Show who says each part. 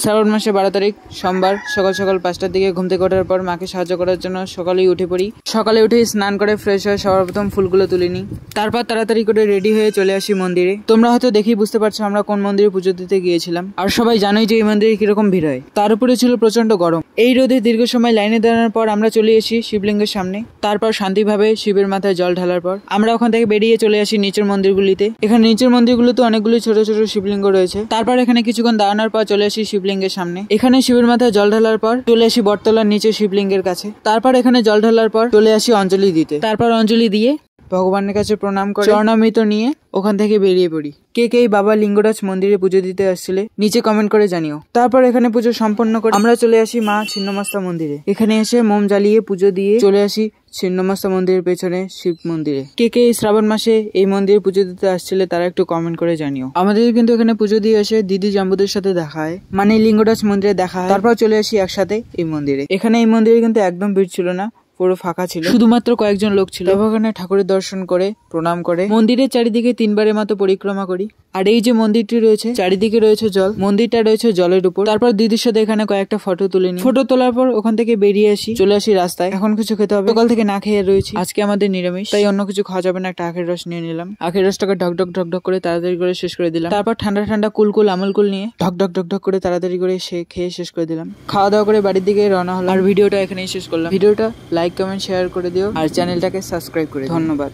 Speaker 1: শ্রাবণ মাসে 12 তারিখ সোমবার সকাল সকাল 5টার দিকে ঘুম থেকে ওঠার পর মাকে সাহায্য করার জন্য সকালেই উঠে পড়ি। সকালে উঠে স্নান করে ফ্রেশ হয়ে সবার প্রথম ফুলগুলো তুলে নিই। তারপর তাড়াতাড়ি করে রেডি হয়ে চলে আসি মন্দিরে। তোমরা হয়তো দেখেই বুঝতে পারছো আমরা কোন মন্দিরে পুজো দিতে গিয়েছিলাম। আর সবাই জানোই যে এই মন্দিরে কিরকম ভিড় হয়। তার উপরে ছিল প্রচন্ড গরম। এই রোদে দীর্ঘ সময় লাইনে দাঁড়ানোর পর আমরা চলে আসি শিবলিঙ্গের সামনে। তারপর শান্তিভাবে শিবের মাথায় জল ঢালার পর আমরা ওখান থেকে বেরিয়ে চলে আসি নিচের মন্দিরগুলিতে। এখানে নিচের মন্দিরগুলোতে অনেকগুলি ছোট ছোট শিবলিঙ্গ রয়েছে। তারপর এখানে কিছুক্ষণ দাঁড়ানোর পর চলে আসি শিবলিঙ্গের সামনে। এখানে শিবের মাথায় জল ঢালার পর চলে আসি বটতলার নিচে শিবলিঙ্গের কাছে। তারপর এখানে জল ঢালার পর চলে আসি অঞ্জলি দিতে। তারপর অঞ্জলি দিয়ে ভগবানের কাছে প্রণাম করে চরণামৃত নিয়ে ওখান থেকে বেরিয়ে পড়ি। কে কে বাবা লিঙ্গরাজ মন্দিরে পুজো দিতে আসছিলে নিচে কমেন্ট করে জানিও। তারপর এখানে পুজো সম্পন্ন করে আমরা চলে আসি মা ছিন্নমস্তা মন্দিরে। এখানে এসে মোম জ্বালিয়ে পুজো দিয়ে চলে আসি ছিন্নমস্তা মন্দিরের পেছনে শিব মন্দিরে। কে কে এই শ্রাবণ মাসে এই মন্দিরে পুজো দিতে আসছিলে তারা একটু কমেন্ট করে জানিও। আমাদের কিন্তু এখানে পুজো দিয়ে এসে দিদি জাম্বুদের সাথে দেখা হয়, মানে লিঙ্গরাজ মন্দিরে দেখা হয়। তারপর চলে আসি একসাথে এই মন্দিরে। এখানে এই মন্দিরে কিন্তু একদম ভিড় ছিল না, পুরো ফাঁকা ছিল, শুধুমাত্র কয়েকজন লোক ছিল। ওখানে ঠাকুরের দর্শন করে প্রণাম করে মন্দিরের চারিদিকে 3 বারের মতো পরিক্রমা করি। আর এই যে মন্দিরটি রয়েছে চারিদিকে রয়েছে জল, মন্দিরটা রয়েছে জলের উপর। তারপর দিদির সাথে এখানে কয়েকটা ফটো তুলে নিই। ফটো তোলার পর ওখান থেকে বেরিয়ে আসি, চলে আসি রাস্তায়। এখন কিছু খেতে হবে, সকাল থেকে না খেয়ে রয়েছি। আজকে আমাদের নিরামিষ, তাই অন্য কিছু খাওয়া যাবে না। একটা আখের রস নিয়ে নিলাম। আখের রসটাকে ঢকঢক ঢকঢক করে তাড়াতাড়ি করে শেষ করে দিলাম। তারপর ঠান্ডা ঠান্ডা কুলকুল আমলকুল নিয়ে ঢকঢক ঢকঢক করে তাড়াতাড়ি করে খেয়ে শেষ করে দিলাম। খাওয়া দাওয়া করে বাড়ির দিকে রওনা হলাম। আর ভিডিওটা এখানেই শেষ করলাম। ভিডিওটা লাইক কমেন্ট শেয়ার করে দিও আর চ্যানেলটাকে সাবস্ক্রাইব করে। ধন্যবাদ।